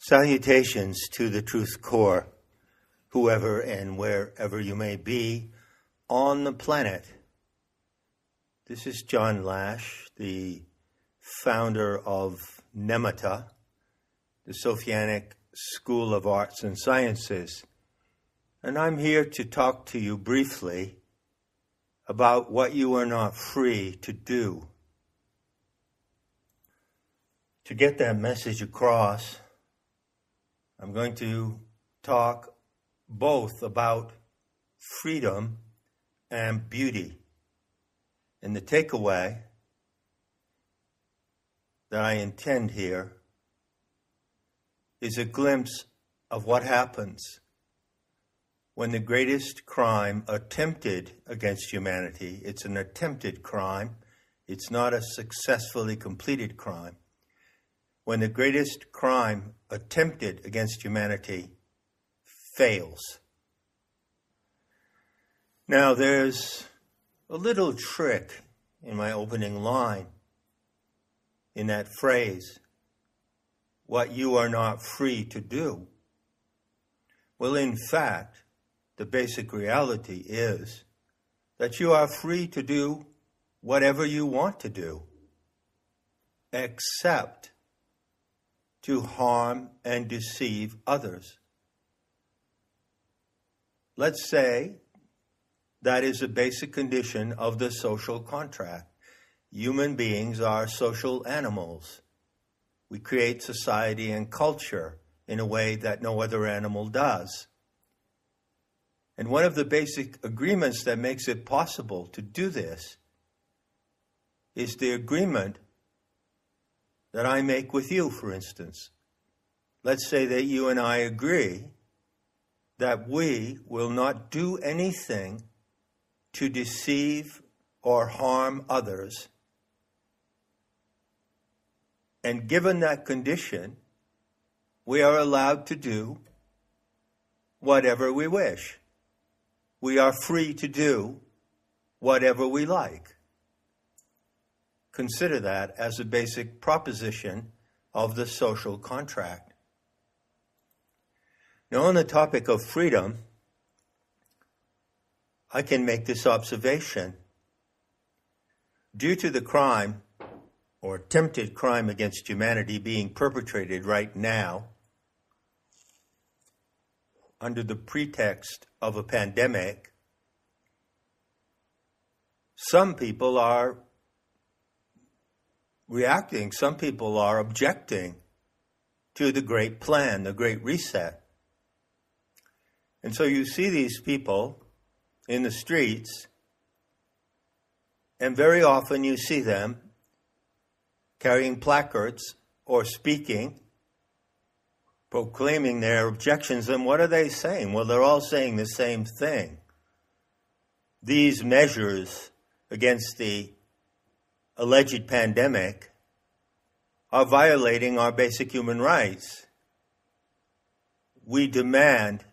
Salutations to the Truth Core, whoever and wherever you may be on the planet. This is John Lash, the founder of NEMATA, the Sophianic School of Arts and Sciences, and I'm here to talk to you briefly about what you are not free to do. To get that message across, I'm going to talk both about freedom and beauty. And the takeaway that I intend here is a glimpse of what happens when the greatest crime attempted against humanity, it's an attempted crime, it's not a successfully completed crime. When the greatest crime attempted against humanity fails. Now, there's a little trick in my opening line, in that phrase, what you are not free to do. Well, in fact, the basic reality is that you are free to do whatever you want to do, except to harm and deceive others. Let's say that is a basic condition of the social contract. Human beings are social animals. We create society and culture in a way that no other animal does. And one of the basic agreements that makes it possible to do this is the agreement that I make with you, for instance. Let's say that you and I agree that we will not do anything to deceive or harm others. And given that condition, we are allowed to do whatever we wish. We are free to do whatever we like. Consider that as a basic proposition of the social contract. Now, on the topic of freedom, I can make this observation. Due to the crime or attempted crime against humanity being perpetrated right now, under the pretext of a pandemic, some people are reacting, some people are objecting to the great plan, the great reset. And so you see these people in the streets, and very often you see them carrying placards or speaking, proclaiming their objections. And what are they saying? Well, they're all saying the same thing. These measures against the alleged pandemic are violating our basic human rights. We demand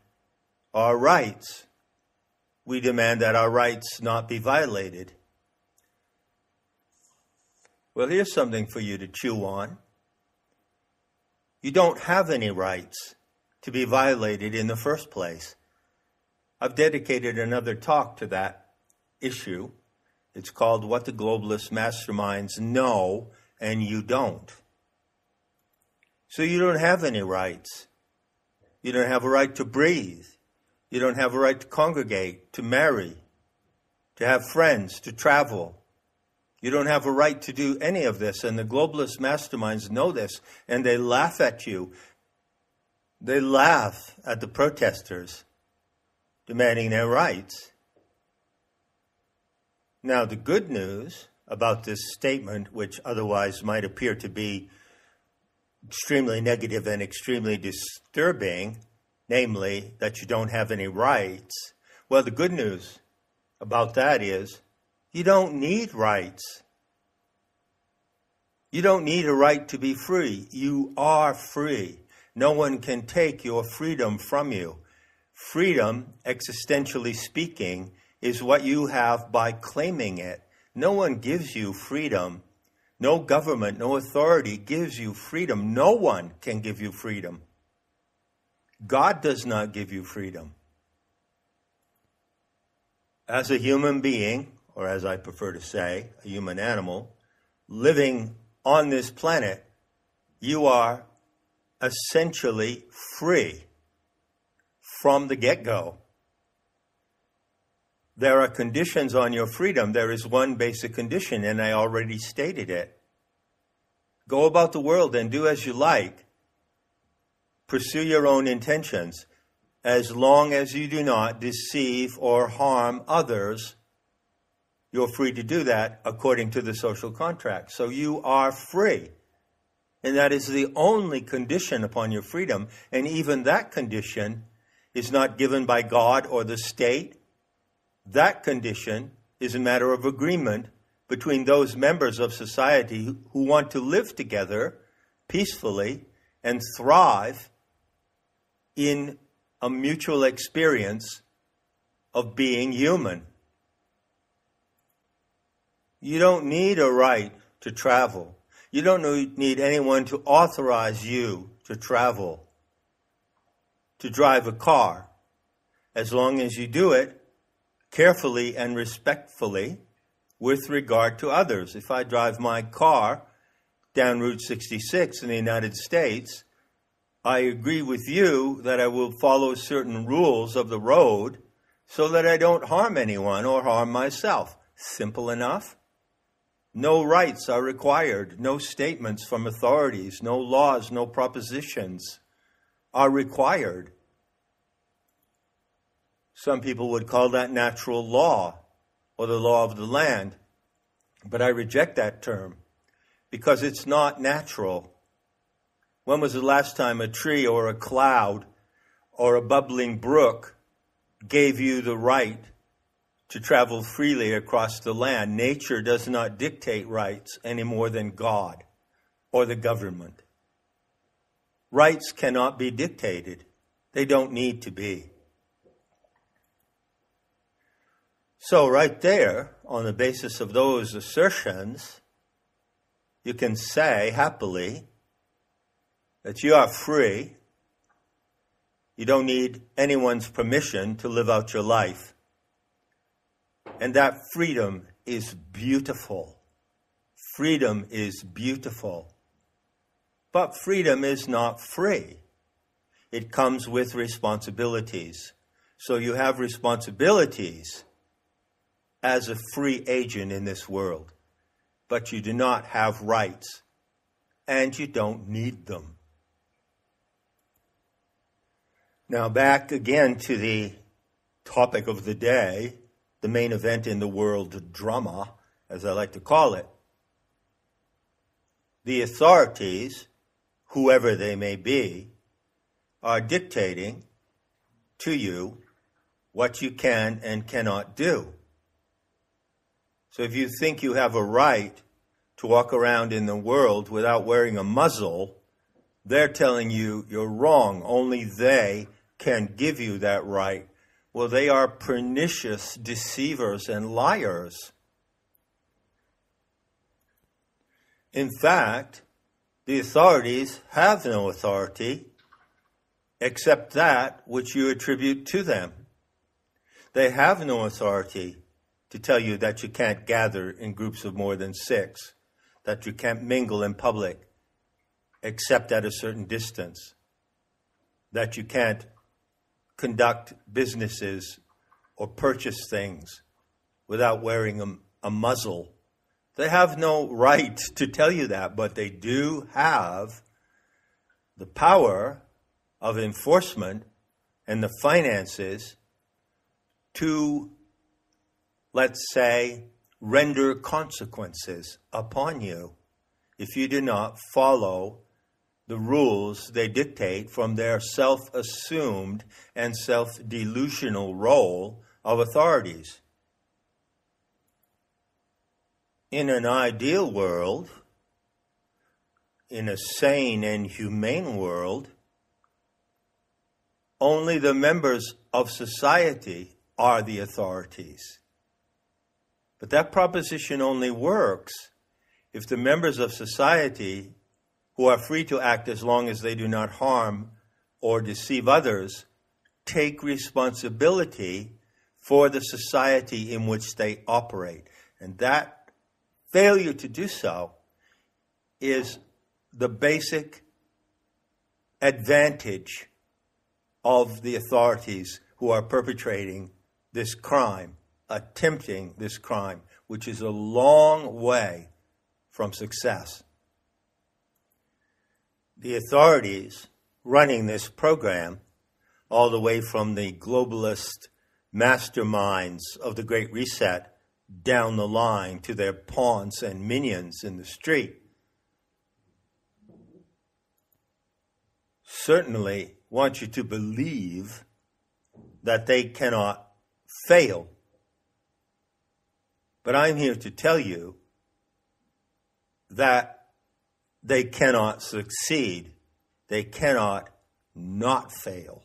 our rights. We demand that our rights not be violated. Well, here's something for you to chew on. You don't have any rights to be violated in the first place. I've dedicated another talk to that issue. It's called What the Globalist Masterminds Know and You Don't. So you don't have any rights. You don't have a right to breathe. You don't have a right to congregate, to marry, to have friends, to travel. You don't have a right to do any of this, and the globalist masterminds know this, and they laugh at you. They laugh at the protesters demanding their rights. Now, the good news about this statement, which otherwise might appear to be extremely negative and extremely disturbing, namely that you don't have any rights, well, the good news about that is you don't need rights. You don't need a right to be free. You are free. No one can take your freedom from you. Freedom, existentially speaking, is what you have by claiming it. No one gives you freedom. No government, no authority gives you freedom. No one can give you freedom. God does not give you freedom. As a human being, or as I prefer to say, a human animal, living on this planet, you are essentially free from the get-go. There are conditions on your freedom. There is one basic condition, and I already stated it. Go about the world and do as you like. Pursue your own intentions. As long as you do not deceive or harm others, you're free to do that according to the social contract. So you are free. And that is the only condition upon your freedom. And even that condition is not given by God or the state. That condition is a matter of agreement between those members of society who want to live together peacefully and thrive in a mutual experience of being human. You don't need a right to travel. You don't need anyone to authorize you to travel, to drive a car, as long as you do it carefully and respectfully with regard to others. If I drive my car down Route 66 in the United States, I agree with you that I will follow certain rules of the road so that I don't harm anyone or harm myself. Simple enough. No rights are required. No statements from authorities, no laws, no propositions are required. Some people would call that natural law or the law of the land, but I reject that term because it's not natural. When was the last time a tree or a cloud or a bubbling brook gave you the right to travel freely across the land? Nature does not dictate rights any more than God or the government. Rights cannot be dictated. They don't need to be. So right there, on the basis of those assertions, you can say happily that you are free. You don't need anyone's permission to live out your life. And that freedom is beautiful. Freedom is beautiful. But freedom is not free. It comes with responsibilities. So you have responsibilities as a free agent in this world. But you do not have rights. And you don't need them. Now back again to the topic of the day, the main event in the world drama, as I like to call it. The authorities, whoever they may be, are dictating to you what you can and cannot do. So if you think you have a right to walk around in the world without wearing a muzzle, they're telling you you're wrong. Only they can give you that right. Well, they are pernicious deceivers and liars. In fact, the authorities have no authority except that which you attribute to them. They have no authority to tell you that you can't gather in groups of more than 6, that you can't mingle in public except at a certain distance, that you can't conduct businesses or purchase things without wearing a muzzle. They have no right to tell you that, but they do have the power of enforcement and the finances to, let's say, render consequences upon you if you do not follow the rules they dictate from their self-assumed and self-delusional role of authorities. In an ideal world, in a sane and humane world, only the members of society are the authorities. But that proposition only works if the members of society, who are free to act as long as they do not harm or deceive others take responsibility for the society in which they operate. And that failure to do so is the basic advantage of the authorities who are perpetrating this crime, attempting this crime, which is a long way from success. The authorities running this program, all the way from the globalist masterminds of the Great Reset down the line to their pawns and minions in the street, certainly want you to believe that they cannot fail. But I'm here to tell you that they cannot succeed. They cannot not fail.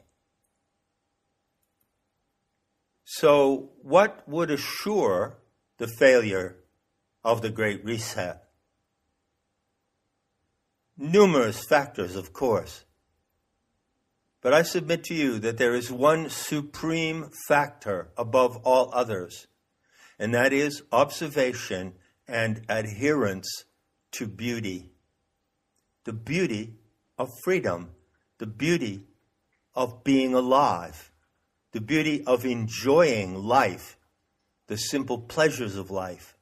So what would assure the failure of the Great Reset? Numerous factors, of course. But I submit to you that there is one supreme factor above all others, and that is observation and adherence to beauty. The beauty of freedom, the beauty of being alive, the beauty of enjoying life, the simple pleasures of life,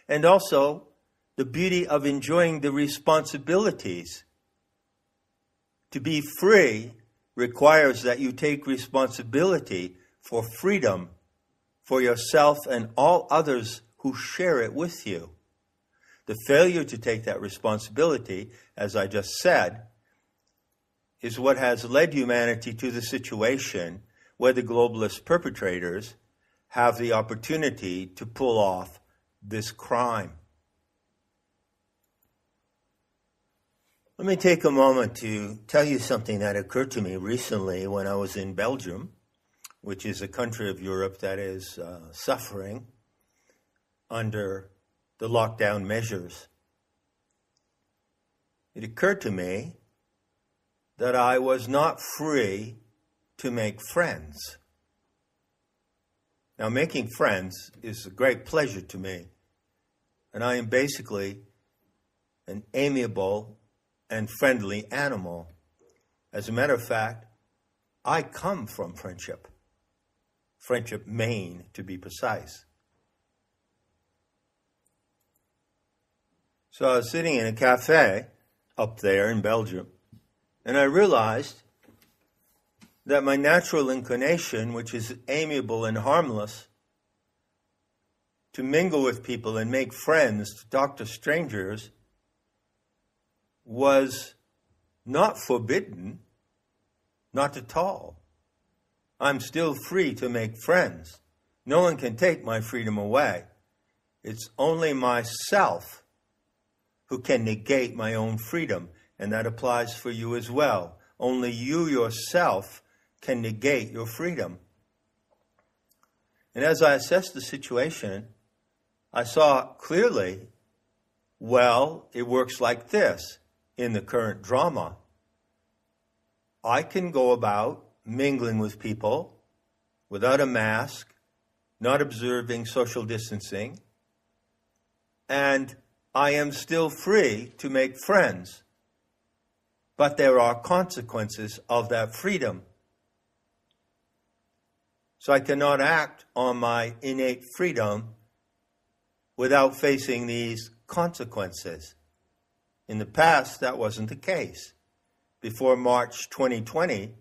and also the beauty of enjoying the responsibilities. To be free requires that you take responsibility for freedom, for yourself and all others who share it with you. The failure to take that responsibility, as I just said, is what has led humanity to the situation where the globalist perpetrators have the opportunity to pull off this crime. Let me take a moment to tell you something that occurred to me recently when I was in Belgium, which is a country of Europe that is suffering under the lockdown measures. It occurred to me that I was not free to make friends. Now, making friends is a great pleasure to me, and I am basically an amiable and friendly animal. As a matter of fact, I come from friendship. Friendship, Maine, to be precise. So I was sitting in a cafe up there in Belgium, and I realized that my natural inclination, which is amiable and harmless, to mingle with people and make friends, to talk to strangers, was not forbidden, not at all. I'm still free to make friends. No one can take my freedom away. It's only myself who can negate my own freedom, and that applies for you as well. Only you yourself can negate your freedom. And as I assessed the situation, I saw clearly, well, it works like this in the current drama. I can go about mingling with people without a mask, not observing social distancing, and I am still free to make friends. But there are consequences of that freedom. So I cannot act on my innate freedom without facing these consequences. In the past, that wasn't the case. Before March 2020,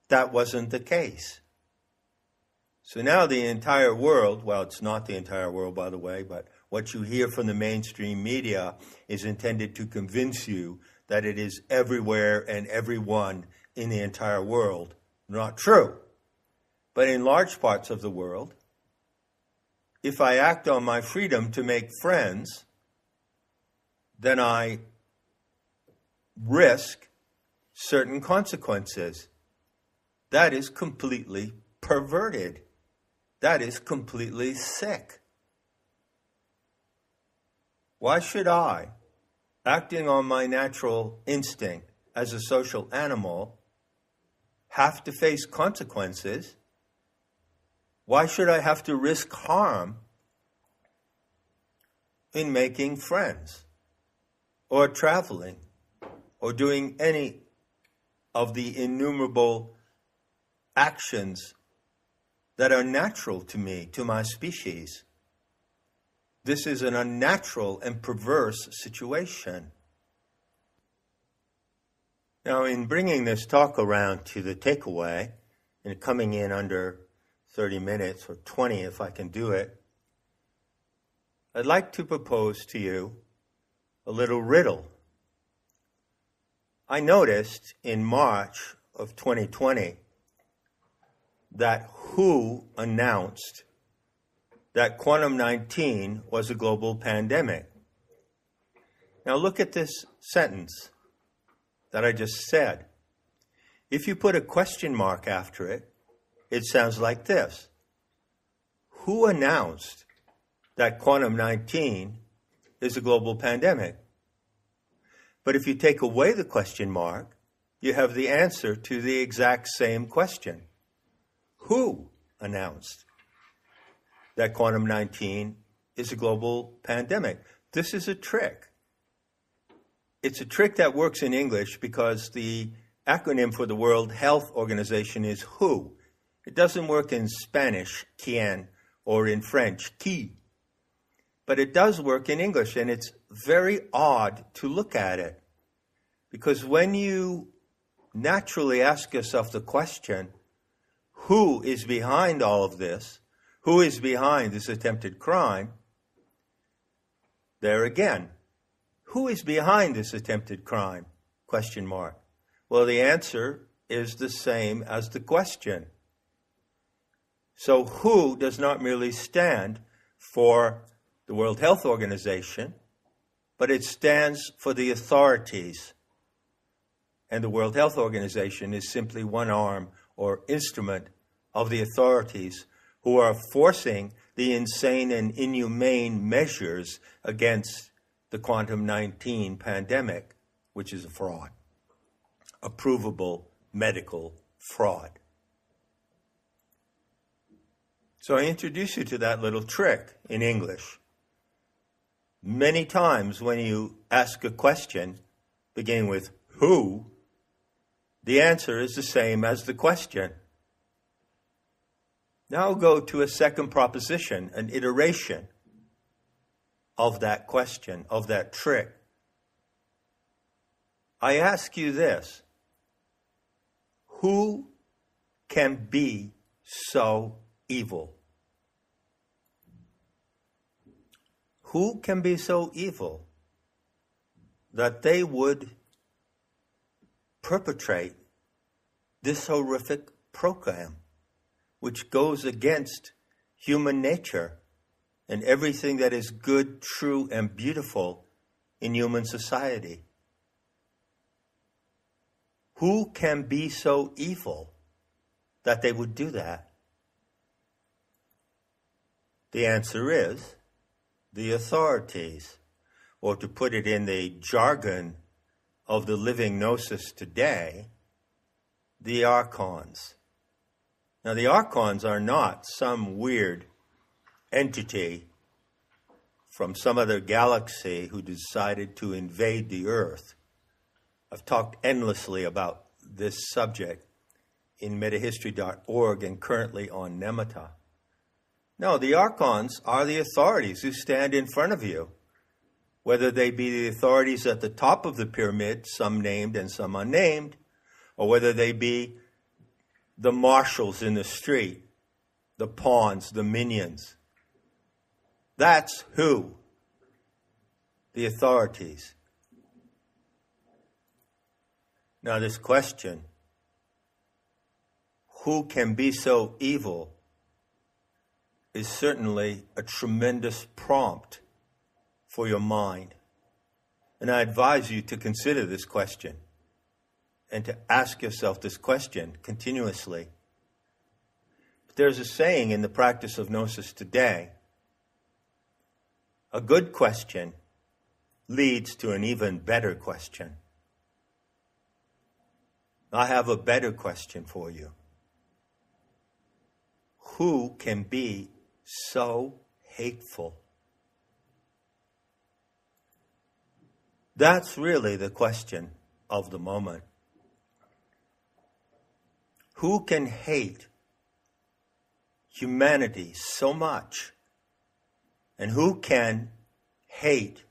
that wasn't the case. So now the entire world, well, it's not the entire world, by the way, but what you hear from the mainstream media is intended to convince you that it is everywhere and everyone in the entire world. Not true. But in large parts of the world, if I act on my freedom to make friends, then I risk certain consequences. That is completely perverted. That is completely sick. Why should I, acting on my natural instinct as a social animal, have to face consequences, why should I have to risk harm in making friends or traveling or doing any of the innumerable actions that are natural to me, to my species? This is an unnatural and perverse situation. Now, in bringing this talk around to the takeaway, and coming in under 30 minutes or 20 if I can do it, I'd like to propose to you a little riddle. I noticed in March of 2020 that WHO announced that quantum-19 was a global pandemic. Now look at this sentence that I just said. If you put a question mark after it, it sounds like this. Who announced that quantum-19 is a global pandemic? But if you take away the question mark, you have the answer to the exact same question. Who announced that quantum-19 is a global pandemic? This is a trick. It's a trick that works in English because the acronym for the World Health Organization is WHO. It doesn't work in Spanish, quien, or in French, qui. But it does work in English, and it's very odd to look at it. Because when you naturally ask yourself the question, who is behind all of this? Who is behind this attempted crime? There again, who is behind this attempted crime? Question mark. Well, the answer is the same as the question. So WHO does not merely stand for the World Health Organization, but it stands for the authorities. And the World Health Organization is simply one arm or instrument of the authorities who are forcing the insane and inhumane measures against the quantum-19 pandemic, which is a fraud, a provable medical fraud. So I introduce you to that little trick in English. Many times when you ask a question beginning with who, the answer is the same as the question. Now go to a second proposition, an iteration of that question, of that trick. I ask you this: who can be so evil? Who can be so evil that they would perpetrate this horrific program, which goes against human nature and everything that is good, true, and beautiful in human society? Who can be so evil that they would do that? The answer is the authorities, or to put it in the jargon of the living gnosis today, the archons. Now, the archons are not some weird entity from some other galaxy who decided to invade the Earth. I've talked endlessly about this subject in metahistory.org and currently on Nemata. No, the archons are the authorities who stand in front of you, whether they be the authorities at the top of the pyramid, some named and some unnamed, or whether they be the marshals in the street, the pawns, the minions. That's who? The authorities. Now this question, who can be so evil, is certainly a tremendous prompt for your mind. And I advise you to consider this question and to ask yourself this question continuously. But there's a saying in the practice of Gnosis today: a good question leads to an even better question. I have a better question for you. Who can be so hateful? That's really the question of the moment. Who can hate humanity so much? And who can hate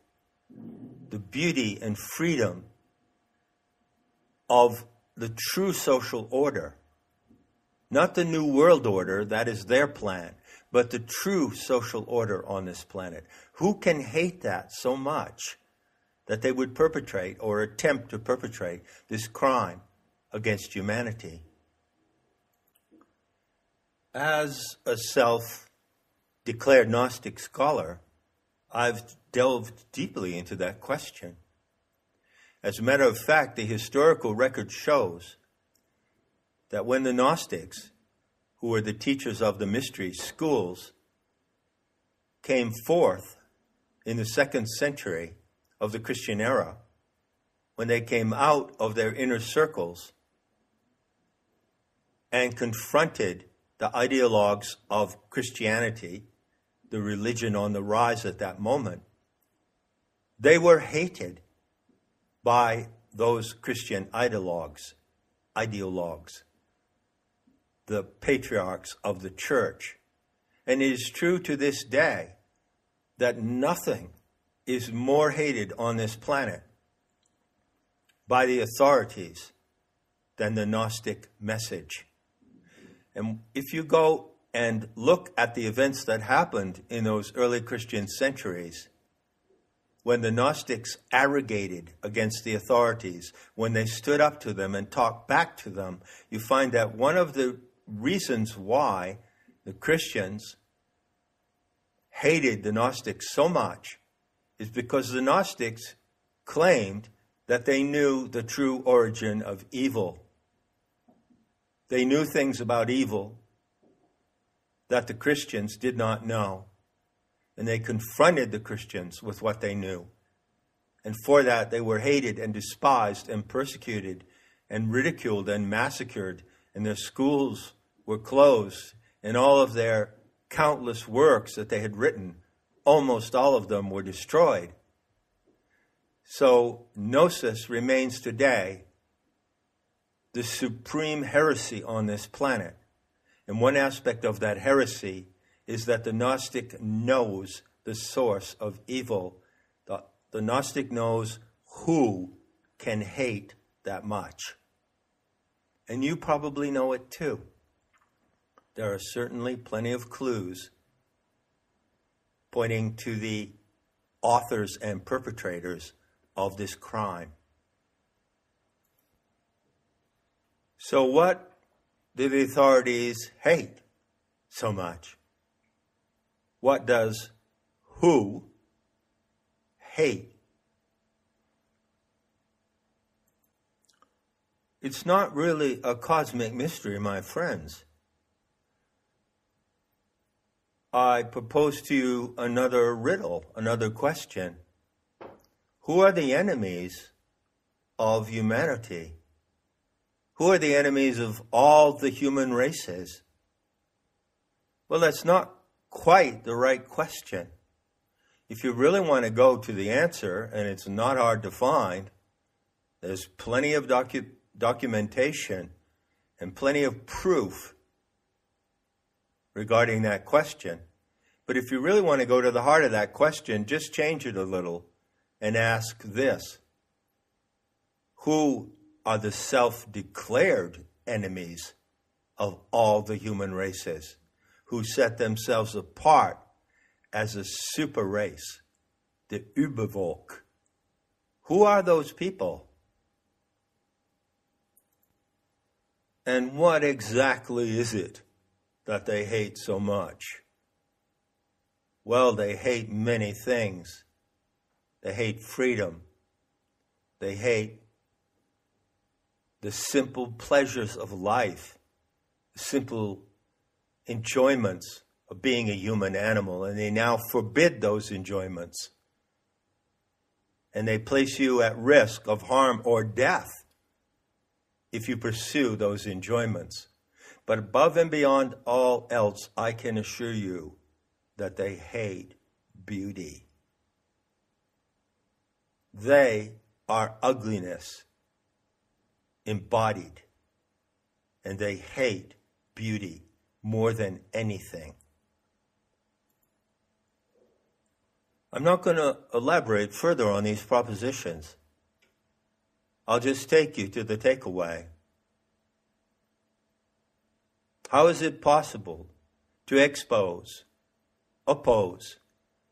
the beauty and freedom of the true social order? Not the New World Order, that is their plan, but the true social order on this planet. Who can hate that so much that they would perpetrate or attempt to perpetrate this crime against humanity? As a self-declared Gnostic scholar, I've delved deeply into that question. As a matter of fact, the historical record shows that when the Gnostics, who were the teachers of the mystery schools, came forth in the 2nd century of the Christian era, when they came out of their inner circles and confronted the ideologues of Christianity, the religion on the rise at that moment, they were hated by those Christian ideologues, the patriarchs of the church. And it is true to this day that nothing is more hated on this planet by the authorities than the Gnostic message. And if you go and look at the events that happened in those early Christian centuries, when the Gnostics arrogated against the authorities, when they stood up to them and talked back to them, you find that one of the reasons why the Christians hated the Gnostics so much is because the Gnostics claimed that they knew the true origin of evil. They knew things about evil that the Christians did not know. And they confronted the Christians with what they knew. And for that, they were hated and despised and persecuted and ridiculed and massacred. And their schools were closed. And all of their countless works that they had written, almost all of them were destroyed. So Gnosis remains today the supreme heresy on this planet. And one aspect of that heresy is that the Gnostic knows the source of evil. The Gnostic knows who can hate that much. And you probably know it too. There are certainly plenty of clues pointing to the authors and perpetrators of this crime. So what do the authorities hate so much? What does who hate? It's not really a cosmic mystery, my friends. I propose to you another riddle, another question. Who are the enemies of humanity? Who are the enemies of all the human races? Well, that's not quite the right question. If you really want to go to the answer, and it's not hard to find, there's plenty of documentation and plenty of proof regarding that question. But if you really want to go to the heart of that question, just change it a little and ask this. Who are the self-declared enemies of all the human races, who set themselves apart as a super race, the Übervolk? Who are those people? And what exactly is it that they hate so much? Well, they hate many things. They hate freedom. They hate the simple pleasures of life, the simple enjoyments of being a human animal, and they now forbid those enjoyments. And they place you at risk of harm or death if you pursue those enjoyments. But above and beyond all else, I can assure you that they hate beauty. They are ugliness embodied, and they hate beauty more than anything. I'm not going to elaborate further on these propositions. I'll just take you to the takeaway. How is it possible to expose, oppose,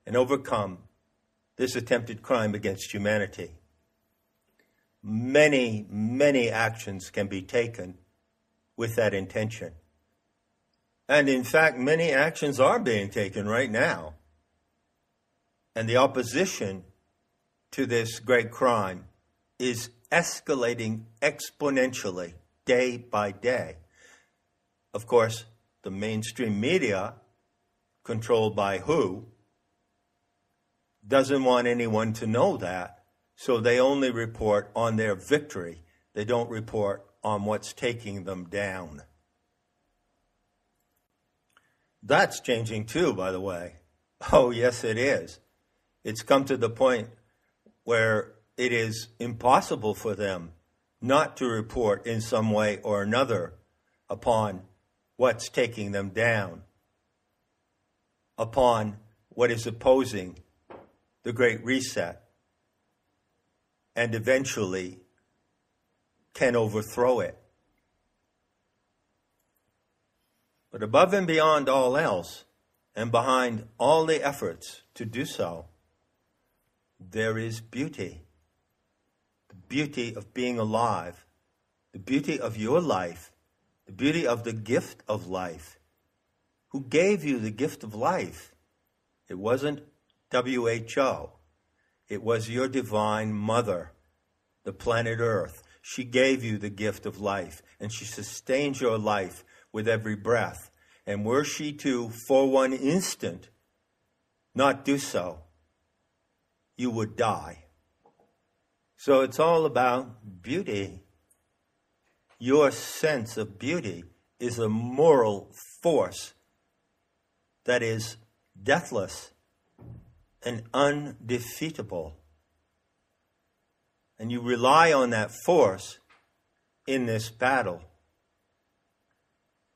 and overcome this attempted crime against humanity? Many, many actions can be taken with that intention. And in fact, many actions are being taken right now. And the opposition to this great crime is escalating exponentially day by day. Of course, the mainstream media, controlled by who, doesn't want anyone to know that, so they only report on their victory. They don't report on what's taking them down. That's changing too, by the way. Oh, yes, it is. It's come to the point where it is impossible for them not to report in some way or another upon what's taking them down, upon what is opposing the Great Reset, and eventually can overthrow it. But above and beyond all else, and behind all the efforts to do so, there is beauty. The beauty of being alive, the beauty of your life, the beauty of the gift of life. Who gave you the gift of life? It wasn't WHO. It was your divine mother, the planet Earth. She gave you the gift of life, and she sustains your life with every breath. And were she to, for one instant, not do so, you would die. So it's all about beauty. Your sense of beauty is a moral force that is deathless and undefeatable. And you rely on that force in this battle.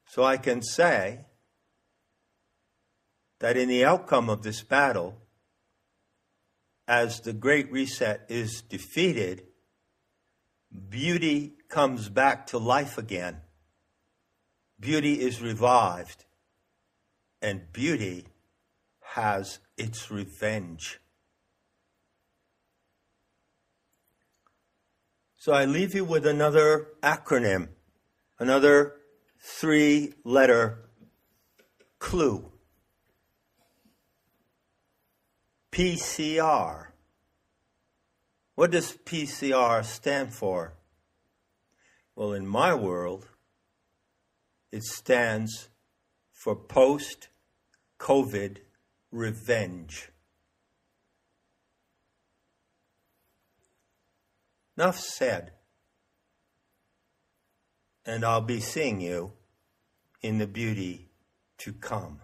So I can say that in the outcome of this battle, as the Great Reset is defeated, beauty comes back to life again. Beauty is revived, and beauty has its revenge. So I leave you with another acronym, another 3-letter clue. PCR. What does PCR stand for? Well, in my world, it stands for post-COVID revenge. Enough said. And I'll be seeing you in the beauty to come.